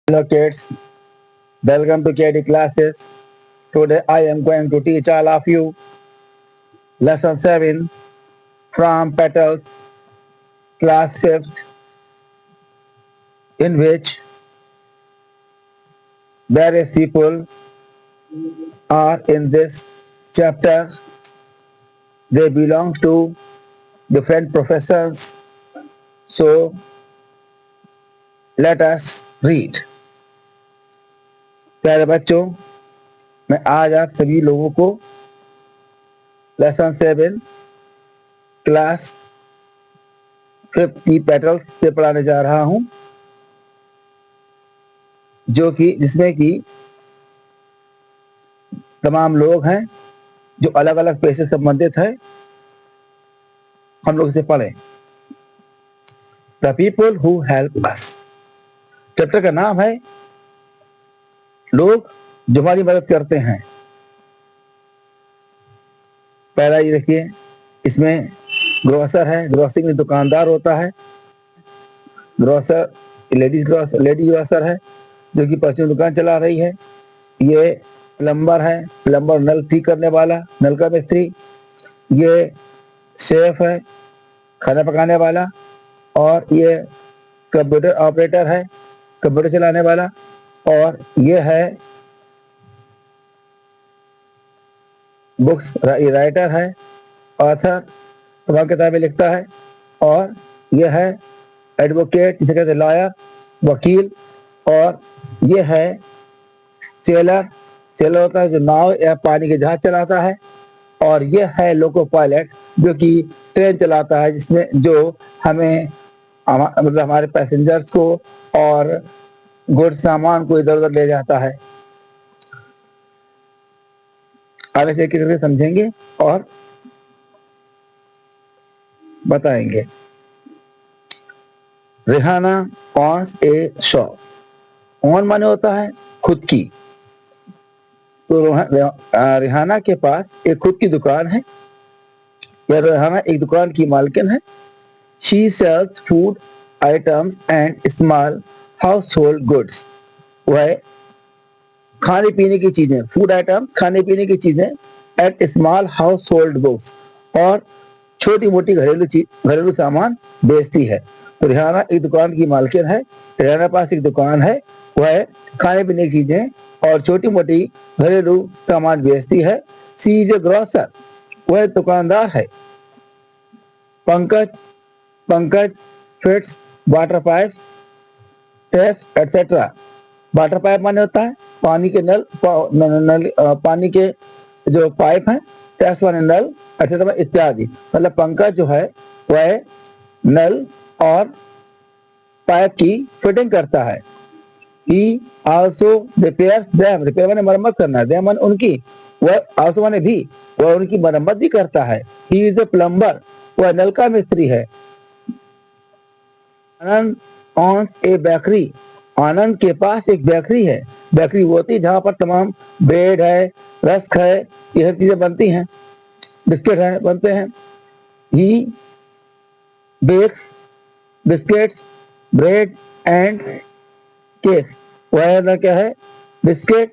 Hello kids, welcome to KD classes. Today I am going to teach all of you lesson 7 from Petals class 5th, in which various people are in this chapter. They belong to different professions. So let us read. प्यारे बच्चों, मैं आज आप सभी लोगों को lesson 7 class 5th की petals से पढ़ाने जा रहा हूं, जिसमें कि तमाम लोग हैं जो अलग अलग पेशे से संबंधित है। हम लोग इसे पढ़ें। The people who help us. Chapter का नाम है लोग जो हमारी मदद करते हैं। पहला ये देखिए, इसमें ग्रोसर है। ग्रोसरिंग में दुकानदार होता है। ग्रोसर लेडी ग्रोसर है जो कि पर्ची दुकान चला रही है। ये प्लम्बर है, प्लम्बर नल ठीक करने वाला, नल का मिस्त्री। ये शेफ है, खाना पकाने वाला। और ये कंप्यूटर ऑपरेटर है, कंप्यूटर चलाने वाला। और ये है बुक्स राइटर है, ऑथर, तमाम किताबें लिखता है। और यह है एडवोकेट, जिसे कहते हैं लॉयर, वकील। और ये है सेलर। सेलर होता है जो नाव या पानी के जहाज चलाता है। और यह है लोको पायलट, जो कि ट्रेन चलाता है, जिसमें जो हमें मतलब हमारे पैसेंजर्स को और गुड्स सामान को इधर उधर ले जाता है। आगे से एक करके समझेंगे और बताएंगे। Rihanna owns a shop. Own माने होता है खुद की। तो रिहाना के पास एक खुद की दुकान है। यह रिहाना एक दुकान की मालकिन है। She sells food items and small house hold goods. वह खाने पीने की चीजें, फूड आइटम, खाने पीने की चीजें, and small house hold goods, और छोटी मोटी घरेलू सामान बेचती है। तो रिहाना एक दुकान की मालकिन है। रिहाना पास एक दुकान है। वह खाने पीने की चीजें और छोटी मोटी घरेलू सामान बेचती है। She is a grocer. वह दुकानदार है। Pankaj fits water pipe, tap etcetera. Water pipe माने होता है पानी के नल, पानी के जो पाइप है। टैप्स माने नल, एटसेट्रा इत्यादि। मतलब पंकज जो है वह नल और पाइप की फिटिंग करता है। He also repairs them। Repair माने मरम्मत करना, them माने उनकी, वह also माने भी, वह उनकी मरम्मत भी करता है। He is a plumber। वह नल का मिस्त्री है। आनंद owns a bakery। आनंद के पास एक बेकरी है। बेकरी वो होती है जहाँ पर तमाम ब्रेड है, रस्क है, ये सब चीजें बनती हैं, बिस्किट है, बनते हैं। He bakes biscuits, bread and cake. वह क्या है? बिस्किट,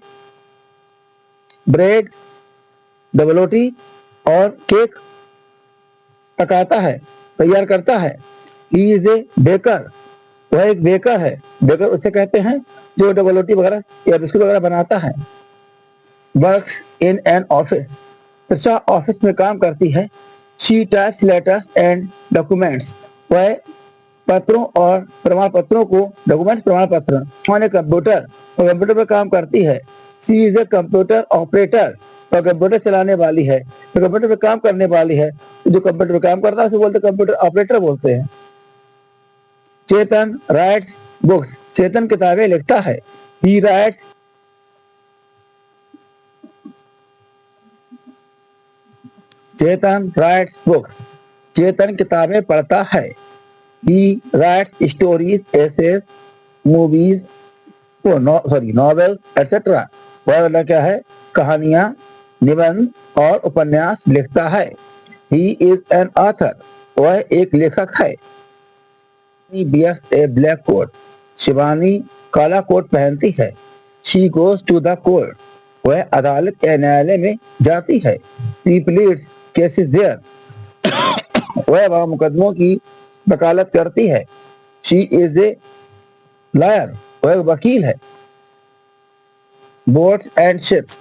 ब्रेड, डबलोटी और केक पकाता है, तैयार करता है। He is a baker. वह एक बेकर है। बेकर उसे कहते हैं जो डबलोटी वगैरह या बिस्कुट वगैरह बनाता है। Works in an office. Prussia office में काम करती है। She types letters and documents. वह पत्रों और प्रमाण पत्रों को, डॉक्यूमेंट प्रमाण पत्र माने कंप्यूटर, और कंप्यूटर पर काम करती है। सी इज ए कंप्यूटर ऑपरेटर। और कंप्यूटर चलाने वाली है, तो कंप्यूटर पर काम करने वाली है। जो कंप्यूटर पर काम करता है उसे बोलते कंप्यूटर ऑपरेटर बोलते हैं। चेतन राइट्स बुक्स। चेतन किताबें लिखता है। He writes Chetan writes books. Chetan किताबें पढ़ता है। He writes stories, essays, movies, novels, etc. वह क्या है? कहानियां, निबंध और उपन्यास लिखता है। He is an author। वह एक लेखक है। He wears a black coat। Shivani काला कोट पहनती है। She goes to the court, वह अदालत या न्यायालय में जाती है। शी प्लीड्स केसेस देयर, वह वहाँ मुकदमों की वकालत करती है। शी इज ए लॉयर, वह वकील है। बोट्स एंड शिप्स,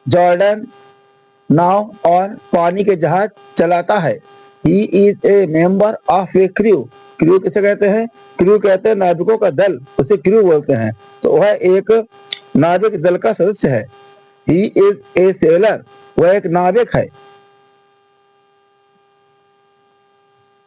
जॉर्डन नाव और पानी के जहाज चलाता है। He is a member of A crew, crew किसे कहते हैं? क्रू कहते हैं नाविकों का दल, उसे क्रू बोलते हैं। तो वह एक नाविक दल का सदस्य है। ही इज ए सेलर, वह एक नाविक है।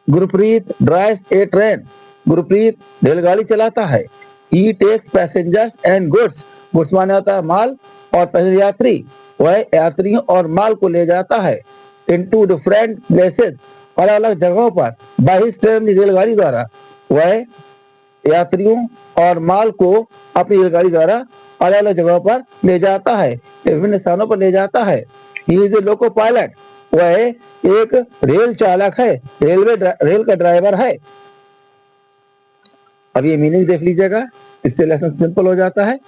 Gurpreet drives a train, Gurpreet रेलगाड़ी चलाता है। He takes passengers and goods, goods माने होता है माल और पैसेंजर यात्री, वह यात्रियों और माल को ले जाता है। इनटू डिफरेंट प्लेसेस, अलग अलग जगहों पर। बाय हिज ट्रेन, रेलगाड़ी द्वारा, वह यात्रियों और माल को अपनी रेलगाड़ी द्वारा अलग अलग जगहों पर ले जाता है, विभिन्न स्थानों पर ले जाता है। He is a loco pilot, वह एक रेल चालक है, रेल का ड्राइवर है। अब ये मीनिंग देख लीजिएगा, इससे लेसन सिंपल हो जाता है।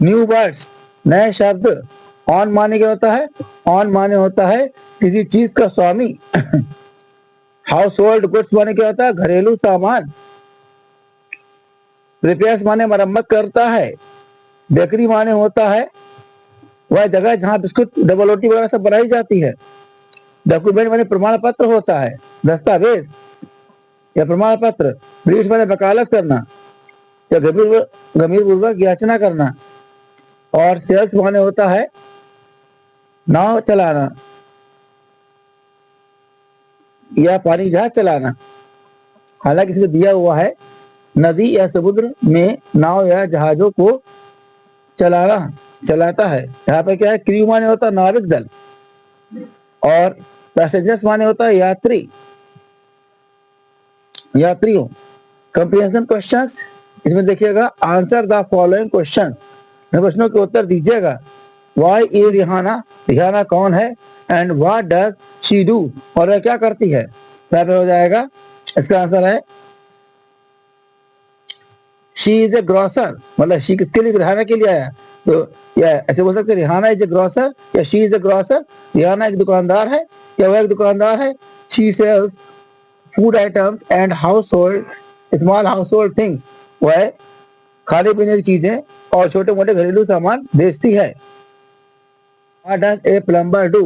न्यू वर्ड्स, नए शब्द। ऑन माने क्या होता है? ऑन माने होता है किसी चीज का स्वामी। हाउस होल्ड गुड्स माने क्या होता है? घरेलू सामान। रिपेयर्स माने मरम्मत करता है। बेकरी माने होता है वह जगह जहां बिस्कुट, डबल रोटी वगैरह सब बनाई जाती है। डॉक्यूमेंट माने प्रमाण पत्र होता है, दस्तावेज या प्रमाण पत्र। ब्रीफ माने वकालत करना या गंभीर पूर्वक याचना करना। और सेल्स माने होता है नाव चलाना या पानी जहाज चलाना। हालांकि इसमें दिया हुआ है नदी या समुद्र में नाव या जहाजों को चलाता है। यहाँ पे क्या है? क्रू माने होता है नाविक दल और पैसेंजर्स माने होता है यात्रियों। कंप्रिहेंशन क्वेश्चंस, इसमें देखिएगा आंसर द फॉलोइंग क्वेश्चन, प्रश्नों के उत्तर दीजिएगा। वाई इज रिहाना, रिहाना कौन है? And what does she do, और वह क्या करती है? क्या हो जाएगा? इसका आंसर है शी इज ए ग्रोसर, मतलब शी किसके लिए? रिहाना के लिए आया। तो या ऐसे बोल सकते रिहाना इज ए ग्रोसर या she is a grocer. Rihanna एक दुकानदार है या वह एक दुकानदार है। She sells food items and household small household things, वह खाने पीने की चीजें और छोटे मोटे घरेलू सामान बेचती है। What does a plumber do?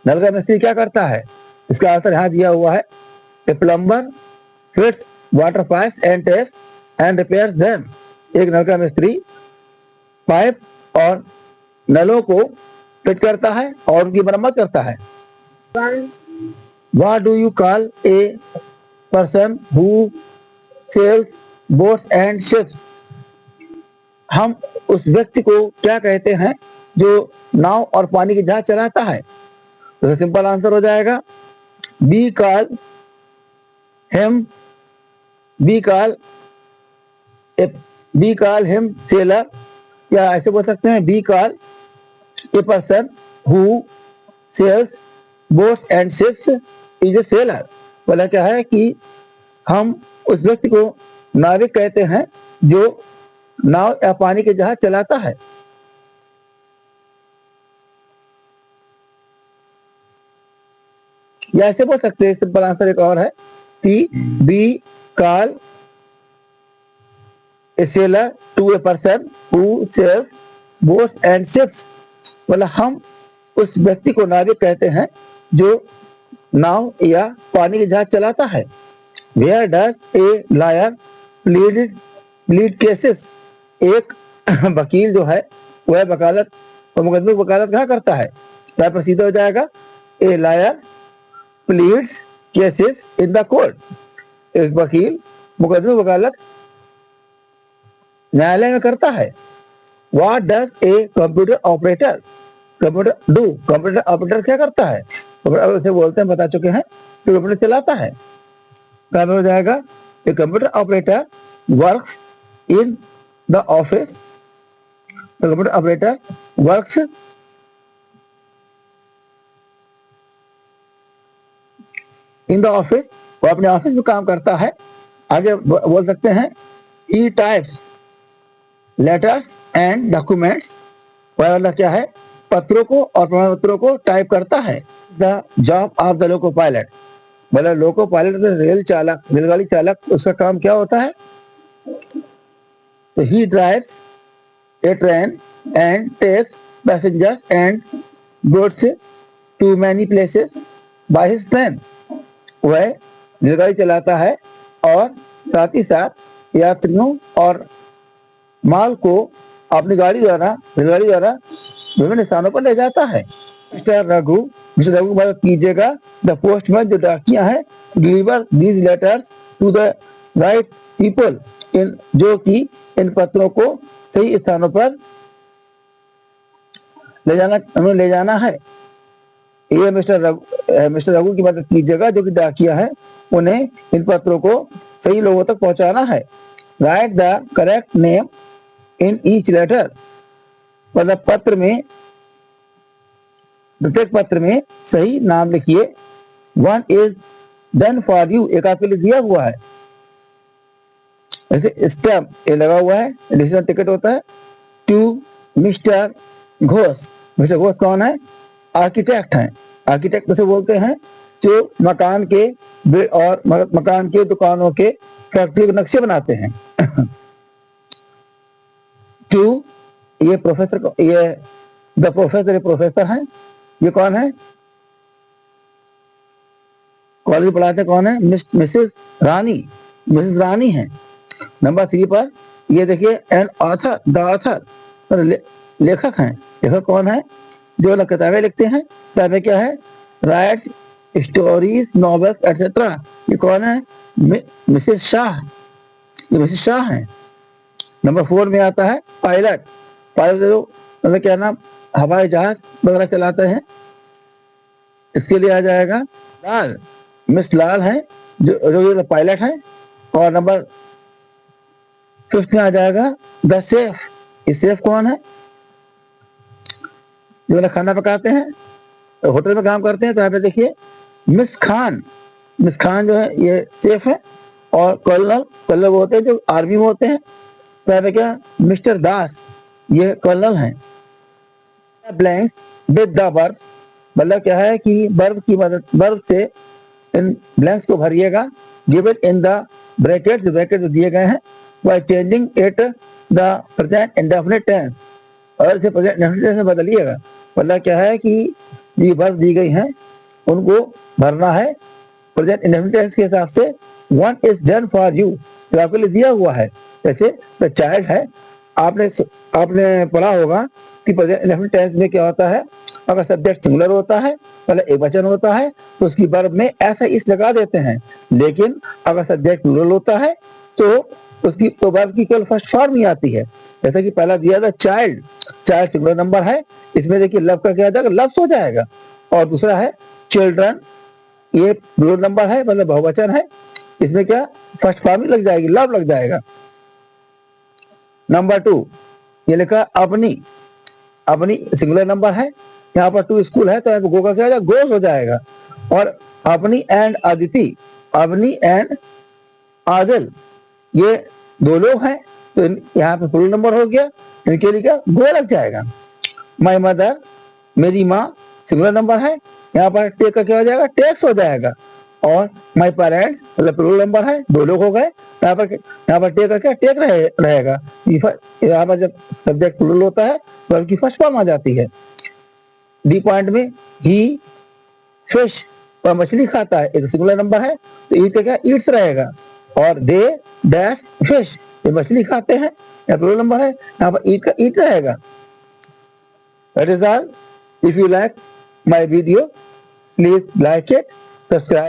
नल का मिस्त्री क्या करता है? इसका आंसर यहाँ दिया हुआ है। A plumber fits water pipes and taps and repairs them. एक नल का मिस्त्री पाइप और नलों को फिट करता है और उनकी मरम्मत करता है। What do you call a person who sails boats and ships? हम उस व्यक्ति को क्या कहते हैं जो नाव और पानी के जहाज चलाता है? तो सिंपल आंसर हो जाएगा बी कॉल हिम सेलर, या ऐसे बोल सकते हैं we call a person who sells boats and ships is a seller. बोला क्या है कि हम उस व्यक्ति को नाविक कहते हैं जो नाव या पानी के जहाज चलाता है। या ऐसे बोल सकते हैं, सिंपल आंसर एक और है कि we call a seller to a person who sells boats and ships, मतलब हम उस व्यक्ति को नाविक कहते हैं जो नाव या पानी के जहाज चलाता है। Where does a lawyer plead cases, एक वकील जो है वह वकालत और मुकदमे की वकालत कहाँ करता है? क्या प्रसिद्ध हो जाएगा? A lawyer pleads cases in the court, एक वकील मुकदमे वकालत न्यायालय में करता है। What does a computer operator do, computer operator क्या करता है? उसे बोलते हैं, बता चुके हैं, तो कंप्यूटर चलाता है। क्या हो जाएगा? A computer operator works in the office, computer operator works in the office, वो अपने ऑफिस में काम करता है। आगे बोल सकते हैं ही टाइप्स लेटर्स एंड डॉक्यूमेंट्स, वाला क्या है, पत्रों को और प्रमाण पत्रों को टाइप करता है। The job of the loco pilot, मतलब लोको पायलट रेल चालक, रेलगाड़ी चालक, उसका काम क्या होता है? तो he drives a train and takes passengers and goods to many places by his train, वह रेलगाड़ी चलाता है और साथ ही साथ यात्रियों और माल को अपनी गाड़ी द्वारा, रेलगाड़ी द्वारा विभिन्न स्थानों पर ले जाता है। मिस्टर रघु मदद कीजिएगा, द पोस्टमैन, जो डाकिया है, deliver these letters to the right people, इन जो कि इन पत्रों को सही स्थानों पर ले जाना है। ये मिस्टर रघु की मदद कीजिएगा, जो कि डाकिया है, उन्हें इन पत्रों को सही लोगों तक पहुंचाना है। Write the correct name in each letter, मतलब पत्र में, प्रत्येक पत्र में सही नाम लिखिए। One is done for you, एक आपके लिए दिया हुआ है। जैसे स्टैम्प ये लगा हुआ है, एडिशनल टिकट होता है। To mister Ghosh, mister Ghosh कौन है? आर्किटेक्ट हैं। आर्किटेक्ट उसे बोलते हैं जो मकान के और मकान के, दुकानों के, फैक्ट्री के नक्शे बनाते हैं। टू, ये प्रोफेसर, ये द प्रोफेसर, ये प्रोफेसर हैं। ये कौन है? कॉलेज पढ़ाते कौन है? मिसेस रानी, मिसेस रानी है। नंबर 3 पर ये देखिए, एन ऑथर, द ऑथर, लेखक हैं। लेखक कौन है? जो किताबें लिखते हैं। किताबें क्या है? Right stories, novels etcetera. ये कौन है? मिसेस शाह, ये मिसेस शाह हैं। नंबर 4 में आता है पायलट। पायलट जो मतलब क्या नाम, हवाई जहाज वगैरह चलाते हैं, इसके लिए आ जाएगा लाल, मिस लाल है, जो पायलट है। और नंबर 5 में आ जाएगा द शेफ। ये शेफ कौन है? जो खाना पकाते हैं, होटल में काम करते हैं। तो यहाँ पे देखिए मिस खान, मिस खान जो है ये शेफ है। और कर्नल, कर्नल वो होते हैं जो आर्मी में होते हैं। तो यहाँ पे क्या, मिस्टर दास, ये कर्नल हैं। ब्लैंक विद द वर्ब, मतलब क्या है कि वर्ब की मदद, वर्ब से इन ब्लैंक्स को भरिएगा। गिवन इन द ब्रैकेट, जो ब्रैकेट दिए गए हैं, by changing it the present indefinite tense, और इसे प्रेजेंट इंडेफिनिट टेंस में बदलिएगा। मतलब क्या है कि ये वर्ब दी गई हैं, उनको भरना है प्रेजेंट इंडेफिनिट टेंस के हिसाब से। One is done for you, जो आपके लिए दिया हुआ है। जैसे द चाइल्ड है, आपने पढ़ा होगा कि प्रेजेंट इंडेफिनिट टेंस में क्या होता है, अगर सब्जेक्ट सिंगुलर होता है, मतलब एक वचन होता है, तो उसकी वर्ब में ऐसा इस लगा देते हैं। लेकिन अगर सब्जेक्ट प्लूरल होता है तो उसकी तो वर्ब की केवल फर्स्ट फॉर्म ही आती है। जैसे कि पहला दिया था चाइल्ड, चाइल्ड सिंगुलर नंबर है, इसमें देखिए लव का क्या आ जाएगा, लव्स हो जाएगा। और दूसरा है चिल्ड्रन, ये प्लूरल नंबर है, मतलब बहुवचन है, इसमें क्या फर्स्ट फॉर्म ही लग जाएगी, लव लग जाएगा। नंबर 2 ये लिखा अपनी, अपनी सिंगुलर नंबर है, यहाँ पर 2 स्कूल है, तो यहाँ पर गो का क्या हो जाएगा, गोज हो जाएगा। और अपनी एंड अदिति, अपनी एंड आदिल, ये 2 लोग हैं, तो यहाँ पे फुल नंबर हो गया, इनके लिए क्या गो लग जाएगा। माई मदर, मेरी माँ, सिंगुलर नंबर है, यहाँ पर टेक का क्या हो जाएगा, टेक्स हो जाएगा। और माई पेरेंट्स, मतलब प्लूरल नंबर है, 2 लोग हो गए, यहाँ पर टेक का क्या, टेक रहेगा। यहाँ पर जब सब्जेक्ट प्लूरल होता है तो उसकी फर्स्ट फॉर्म आ जाती है। डी पॉइंट में ही फिश, और मछली खाता है, एक सिंगुलर नंबर है, तो ईट का क्या, ईट्स रहेगा। और दे डैश फिश, ये मछली खाते हैं, या प्लूरल नंबर है, यहाँ पर ईट का ईट रहेगा। That is all. If you like my video, please like it, subscribe.